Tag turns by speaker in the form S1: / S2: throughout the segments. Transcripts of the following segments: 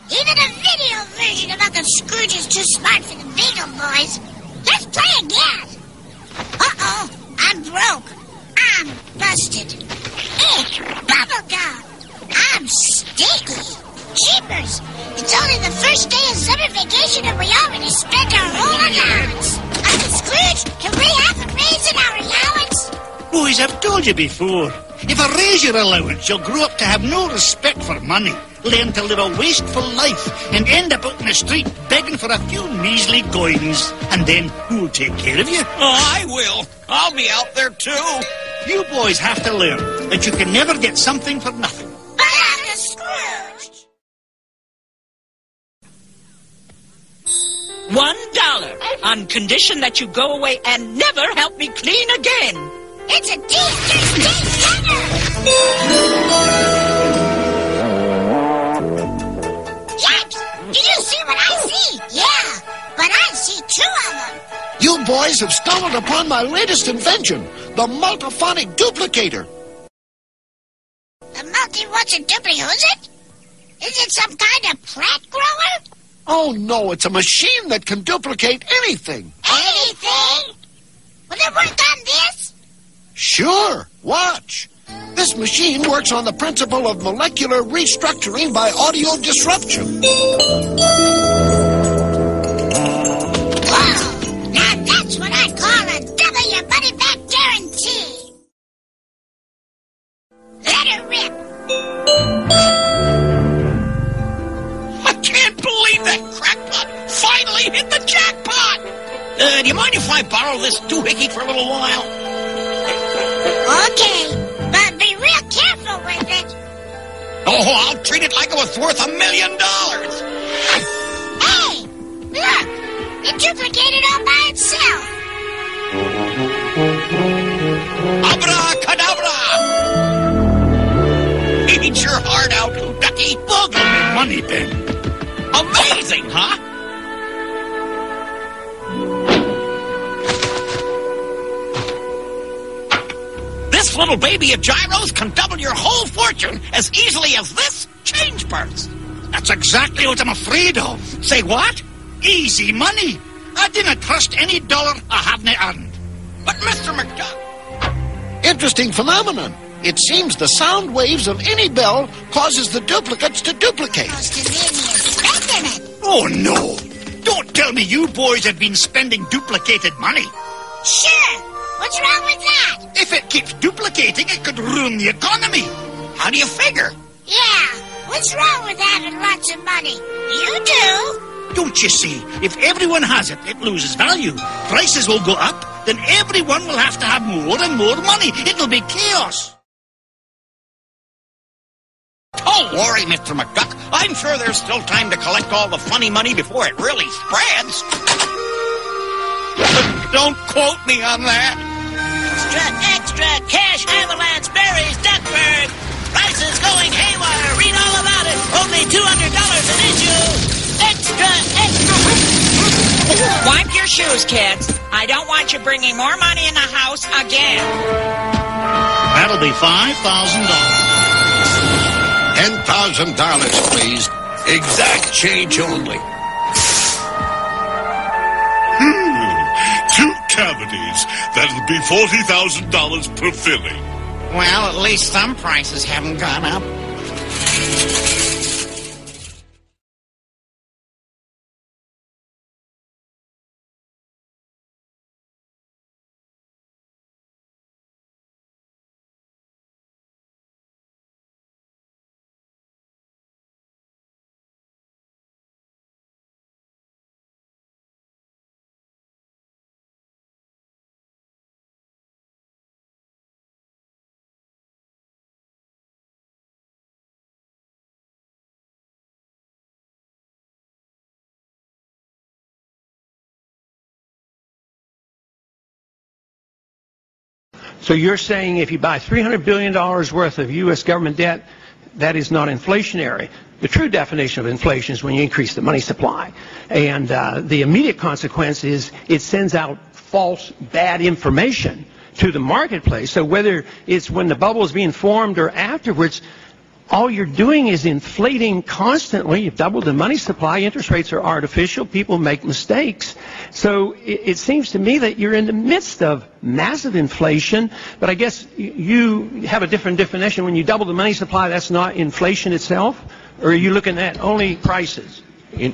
S1: Even a video version of Uncle Scrooge is too smart for the Beagle Boys. Let's play again. Uh-oh, I'm broke. I'm busted. Hey, bubblegum. I'm sticky. Jeepers, it's only the first day of summer vacation and we already spent our whole allowance. Uncle Scrooge, can we have a raise in our allowance?
S2: Boys, I've told you before. If I raise your allowance, you'll grow up to have no respect for money, learn to live a wasteful life, and end up out in the street begging for a few measly coins. And then who'll take care of you?
S3: Oh, I will. I'll be out there too.
S2: You boys have to learn that you can never get something for nothing.
S1: But Uncle Scrooge!
S4: $1 on condition that you go away and never help me clean again.
S1: It's a Teamsters Dinner! Yikes! Do you see what I see? Yeah, but I see two of them.
S5: You boys have stumbled upon my latest invention, the multiphonic duplicator.
S1: The what's a duplicate? Who's it? Is it some kind of plant grower?
S5: Oh, no, it's a machine that can duplicate anything.
S1: Anything? Will it work on this?
S5: Sure. Watch. This machine works on the principle of molecular restructuring by audio disruption.
S1: Whoa! Now that's what I call a double your money back guarantee. Let her rip.
S3: I can't believe that crackpot finally hit the jackpot. Do you mind if I borrow this doohickey for a little while?
S1: Okay, but be real careful with it.
S3: Oh, I'll treat it like it was worth $1 million.
S1: Hey, look, it duplicated all by itself.
S3: Abracadabra! Eat your heart out, ducky.
S2: Boggle me money bin.
S3: Amazing, huh? This little baby of gyros can double your whole fortune as easily as this change purse.
S2: That's exactly what I'm afraid of.
S3: Say what?
S2: Easy money. I didn't trust any dollar I haven't earned.
S3: But Mr. McDuck...
S5: Interesting phenomenon. It seems the sound waves of any bell causes the duplicates to duplicate.
S2: Oh, no. Don't tell me you boys have been spending duplicated money.
S1: Sure. What's wrong with that?
S2: If it keeps duplicating, it could ruin the economy.
S3: How do you figure?
S1: Yeah. What's wrong with having lots of money? You do.
S2: Don't you see? If everyone has it, it loses value. Prices will go up, then everyone will have to have more and more money. It'll be chaos.
S3: Don't worry, Mr. McDuck. I'm sure there's still time to collect all the funny money before it really spreads. But don't quote me on that.
S4: Extra, cash, avalanche, berries, duckburg. Prices going haywire. Read all about it. Only $200 an issue. Extra. Wipe your shoes, kids. I don't want you bringing more money in the house again.
S2: That'll be $5,000.
S5: $10,000, please. Exact change only.
S6: Two cavities. That'll be $40,000 per filling.
S3: Well, at least some prices haven't gone up.
S7: So you're saying if you buy $300 billion worth of U.S. government debt, that is not inflationary. The true definition of inflation is when you increase the money supply. And the immediate consequence is it sends out false, bad information to the marketplace. So whether it's when the bubble is being formed or afterwards, all you're doing is inflating constantly. You've doubled the money supply. Interest rates are artificial. People make mistakes. So it seems to me that you're in the midst of massive inflation, but I guess you have a different definition. When you double the money supply, that's not inflation itself? Or are you looking at only prices?
S8: May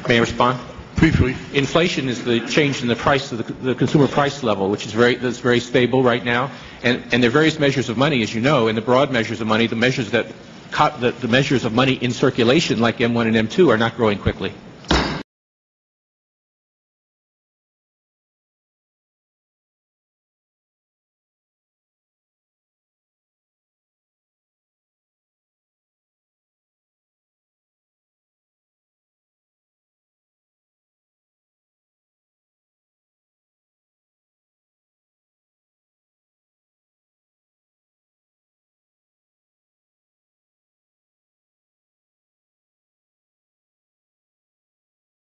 S8: I respond?
S6: Briefly.
S8: Inflation is the change in the price of the consumer price level, which is that's very stable right now. And there are various measures of money, as you know, and the broad measures of money, the measures of money in circulation, like M1 and M2, are not growing quickly.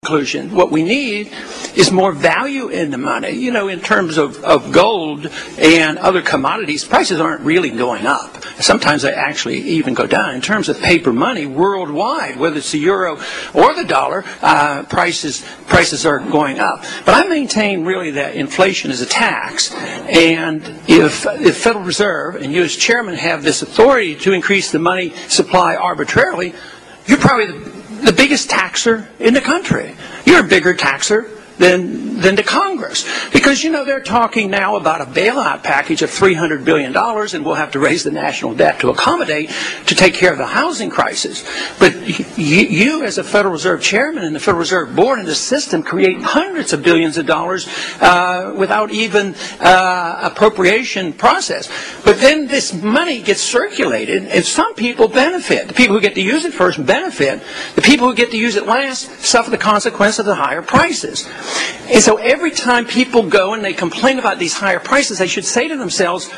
S7: Conclusion. What we need is more value in the money. You know, in terms of gold and other commodities, prices aren't really going up. Sometimes they actually even go down. In terms of paper money worldwide, whether it's the euro or the dollar, prices are going up. But I maintain really that inflation is a tax, and if Federal Reserve and you as chairman have this authority to increase the money supply arbitrarily, you're probably the biggest taxer in the country. You're a bigger taxer than the Congress. Because, you know, they're talking now about a bailout package of $300 billion, and we'll have to raise the national debt to accommodate, to take care of the housing crisis. But you as a Federal Reserve chairman and the Federal Reserve Board and the system create hundreds of billions of dollars without even appropriation process. But then this money gets circulated, and some people benefit. The people who get to use it first benefit. The people who get to use it last suffer the consequence of the higher prices. And so every time people go and they complain about these higher prices, they should say to themselves,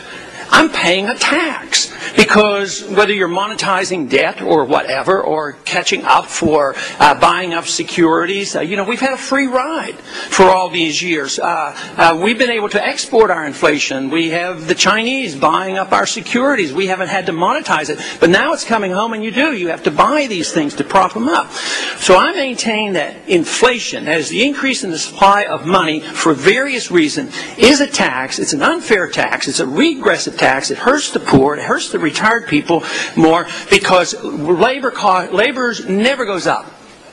S7: I'm paying a tax. Because whether you're monetizing debt or whatever, or catching up for buying up securities, you know, we've had a free ride for all these years. We've been able to export our inflation. We have the Chinese buying up our securities. We haven't had to monetize it. But now it's coming home, and you have to buy these things to prop them up. So I maintain that inflation, that is the increase in the supply of money for various reasons, is a tax. It's an unfair tax. It's a regressive tax. It hurts the poor. It hurts the retired people more, because labor never goes up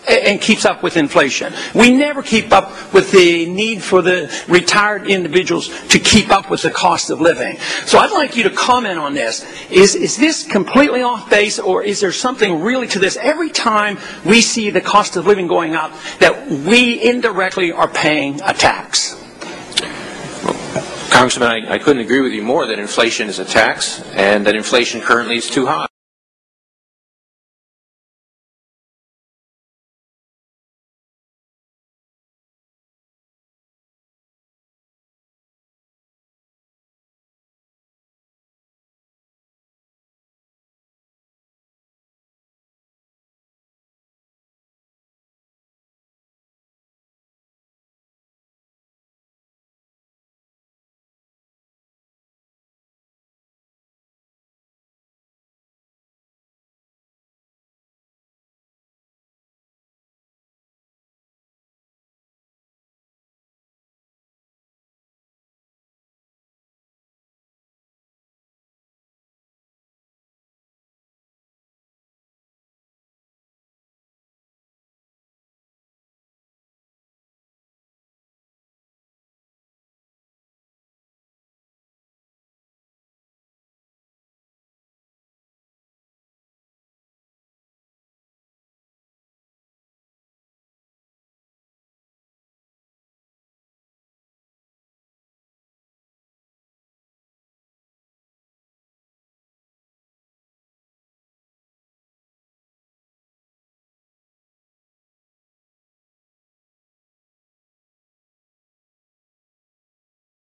S7: and keeps up with inflation. We never keep up with the need for the retired individuals to keep up with the cost of living. So I'd like you to comment on this. Is this completely off base, or is there something really to this? Every time we see the cost of living going up, that we indirectly are paying a tax.
S8: Congressman, I couldn't agree with you more that inflation is a tax, and that inflation currently is too high.